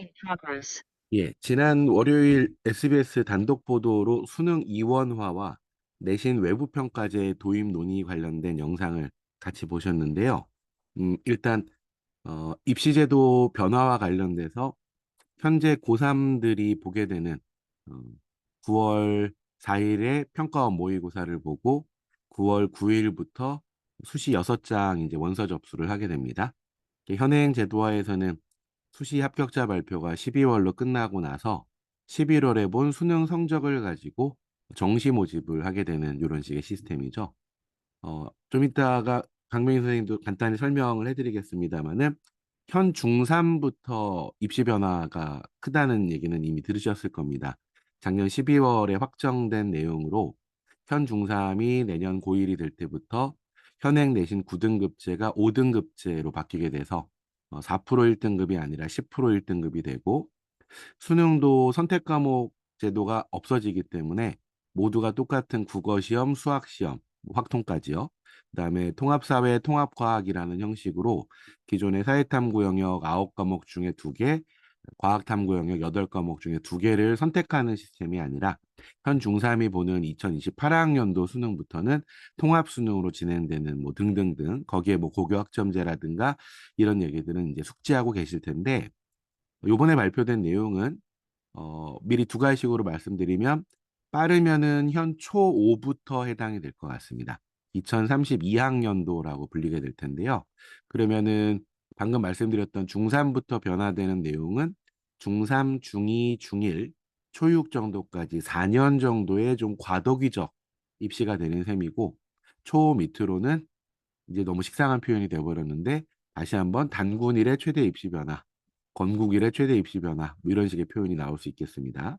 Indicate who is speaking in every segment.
Speaker 1: in progress.
Speaker 2: 예, 지난 월요일 SBS 단독 보도로 수능 이원화와 내신 외부 평가제 도입 논의 관련된 영상을 같이 보셨는데요. 일단 입시제도 변화와 관련돼서 현재 고3들이 보게 되는 어, 9월 4일에 평가원 모의고사를 보고 9월 9일부터 수시 6장 이제 원서 접수를 하게 됩니다. 현행 제도화에서는 수시 합격자 발표가 12월로 끝나고 나서 11월에 본 수능 성적을 가지고 정시 모집을 하게 되는 이런 식의 시스템이죠. 좀 이따가 강명희 선생님도 간단히 설명을 해드리겠습니다만은 현 중3부터 입시 변화가 크다는 얘기는 이미 들으셨을 겁니다. 작년 12월에 확정된 내용으로 현 중3이 내년 고1이 될 때부터 현행 내신 9등급제가 5등급제로 바뀌게 돼서 4% 1등급이 아니라 10% 1등급이 되고 수능도 선택 과목 제도가 없어지기 때문에 모두가 똑같은 국어 시험, 수학 시험, 뭐 확통까지요. 그다음에 통합사회, 통합과학이라는 형식으로 기존의 사회탐구 영역 9과목 중에 2개, 과학탐구 영역 8과목 중에 2개를 선택하는 시스템이 아니라 현 중3이 보는 2028학년도 수능부터는 통합수능으로 진행되는 뭐 등등등 거기에 뭐 고교학점제라든가 이런 얘기들은 이제 숙지하고 계실 텐데 요번에 발표된 내용은 미리 두 가지식으로 말씀드리면 빠르면은 현 초5부터 해당이 될 것 같습니다. 2032학년도라고 불리게 될 텐데요. 그러면은 방금 말씀드렸던 중3부터 변화되는 내용은 중3, 중2, 중1, 초6 정도까지 4년 정도의 좀 과도기적 입시가 되는 셈이고 초 밑으로는 이제 너무 식상한 표현이 되어버렸는데 다시 한번 단군 일의 최대 입시 변화, 건국 일의 최대 입시 변화 뭐 이런 식의 표현이 나올 수 있겠습니다.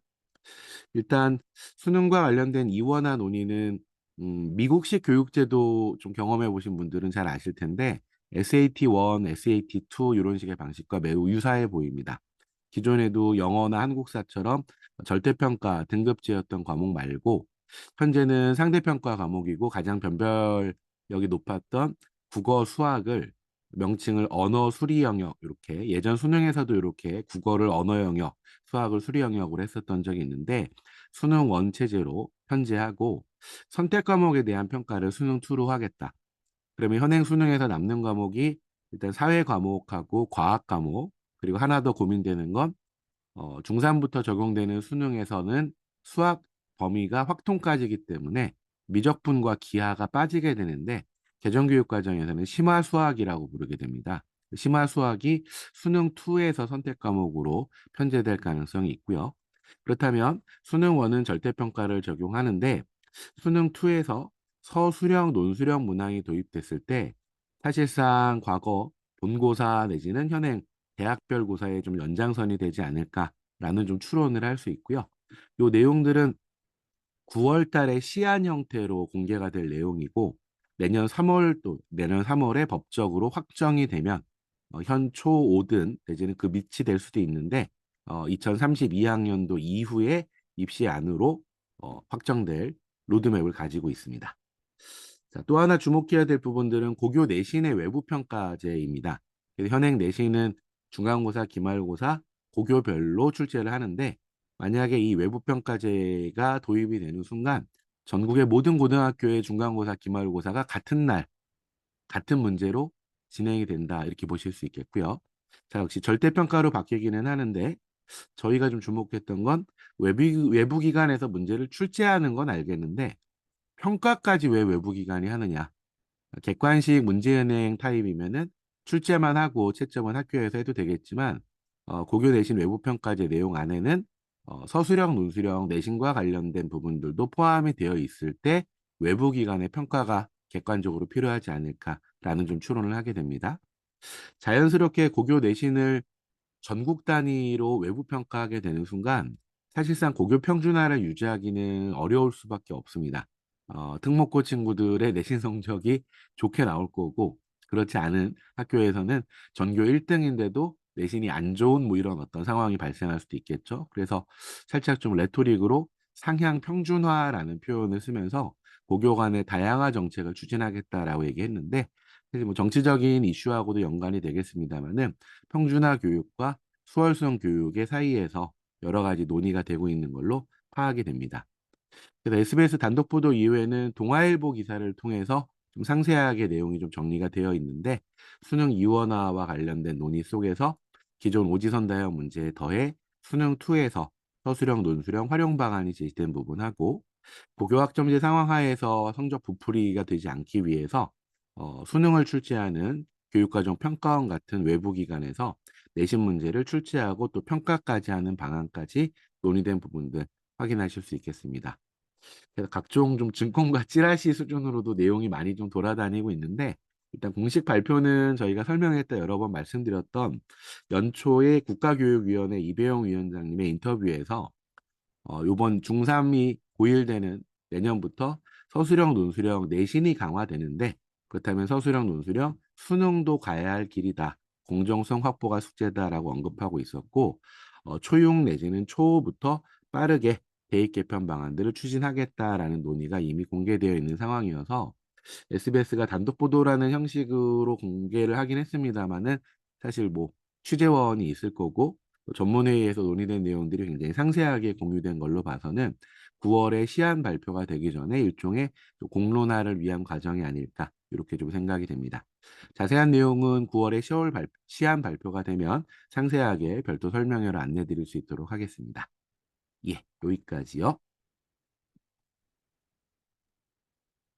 Speaker 2: 일단 수능과 관련된 이원화 논의는 미국식 교육제도 좀 경험해 보신 분들은 잘 아실 텐데 SAT1, SAT2 이런 식의 방식과 매우 유사해 보입니다. 기존에도 영어나 한국사처럼 절대평가 등급제였던 과목 말고 현재는 상대평가 과목이고 가장 변별력이 높았던 국어, 수학을 명칭을 언어 수리 영역 이렇게 예전 수능에서도 이렇게 국어를 언어 영역, 수학을 수리 영역으로 했었던 적이 있는데 수능 원체제로 현재하고 선택 과목에 대한 평가를 수능 2로 하겠다. 그러면 현행 수능에서 남는 과목이 일단 사회 과목하고 과학 과목 그리고 하나 더 고민되는 건 중3부터 적용되는 수능에서는 수학 범위가 확통까지이기 때문에 미적분과 기하가 빠지게 되는데 개정교육 과정에서는 심화수학이라고 부르게 됩니다. 심화수학이 수능 2에서 선택 과목으로 편제될 가능성이 있고요. 그렇다면 수능 1은 절대평가를 적용하는데 수능 2에서 서술형, 논술형 문항이 도입됐을 때 사실상 과거 본고사 내지는 현행 대학별 고사의 좀 연장선이 되지 않을까라는 좀 추론을 할 수 있고요. 이 내용들은 9월 달에 시안 형태로 공개가 될 내용이고 내년 3월에 법적으로 확정이 되면 현 초5든 내지는 그 밑이 될 수도 있는데 2032학년도 이후에 입시 안으로 확정될 로드맵을 가지고 있습니다. 자, 또 하나 주목해야 될 부분들은 고교 내신의 외부 평가제입니다. 그래서 현행 내신은 중간고사, 기말고사, 고교별로 출제를 하는데 만약에 이 외부 평가제가 도입이 되는 순간 전국의 모든 고등학교의 중간고사, 기말고사가 같은 날, 같은 문제로 진행이 된다. 이렇게 보실 수 있겠고요. 자, 역시 절대평가로 바뀌기는 하는데 저희가 좀 주목했던 건 외부 기관에서 문제를 출제하는 건 알겠는데 평가까지 왜 외부 기관이 하느냐? 객관식 문제은행 타입이면은 출제만 하고 채점은 학교에서 해도 되겠지만 고교 내신 외부 평가제 내용 안에는 서술형, 논술형, 내신과 관련된 부분들도 포함이 되어 있을 때 외부 기관의 평가가 객관적으로 필요하지 않을까라는 좀 추론을 하게 됩니다. 자연스럽게 고교 내신을 전국 단위로 외부 평가하게 되는 순간 사실상 고교 평준화를 유지하기는 어려울 수밖에 없습니다. 특목고 친구들의 내신 성적이 좋게 나올 거고 그렇지 않은 학교에서는 전교 1등인데도 내신이 안 좋은 뭐 이런 어떤 상황이 발생할 수도 있겠죠. 그래서 살짝 좀 레토릭으로 상향 평준화라는 표현을 쓰면서 고교 간의 다양화 정책을 추진하겠다라고 얘기했는데 사실 뭐 정치적인 이슈하고도 연관이 되겠습니다만은 평준화 교육과 수월성 교육의 사이에서 여러 가지 논의가 되고 있는 걸로 파악이 됩니다. 그래서 SBS 단독 보도 이후에는 동아일보 기사를 통해서 좀 상세하게 내용이 좀 정리가 되어 있는데 수능 이원화와 관련된 논의 속에서 기존 오지선 다형 문제에 더해 수능 2에서 서술형, 논술형 활용 방안이 제시된 부분하고 고교 학점제 상황 하에서 성적 부풀이가 되지 않기 위해서 수능을 출제하는 교육과정 평가원 같은 외부 기관에서 내신 문제를 출제하고 또 평가까지 하는 방안까지 논의된 부분들 확인하실 수 있겠습니다. 그래서 각종 좀 증권가 찌라시 수준으로도 내용이 많이 좀 돌아다니고 있는데 일단 공식 발표는 저희가 설명할 때 여러 번 말씀드렸던 연초에 국가교육위원회 이배용 위원장님의 인터뷰에서 요번 중3이 고1 되는 내년부터 서술형, 논술형 내신이 강화되는데 그렇다면 서술형, 논술형 수능도 가야 할 길이다. 공정성 확보가 숙제다라고 언급하고 있었고 초육 내지는 초부터 빠르게 대입 개편 방안들을 추진하겠다라는 논의가 이미 공개되어 있는 상황이어서 SBS가 단독 보도라는 형식으로 공개를 하긴 했습니다만은 사실 뭐 취재원이 있을 거고 또 전문회의에서 논의된 내용들이 굉장히 상세하게 공유된 걸로 봐서는 9월에 시안 발표가 되기 전에 일종의 또 공론화를 위한 과정이 아닐까 이렇게 좀 생각이 됩니다. 자세한 내용은 9월에 시안 발표가 되면 상세하게 별도 설명회로 안내 드릴 수 있도록 하겠습니다. 예, 여기까지요.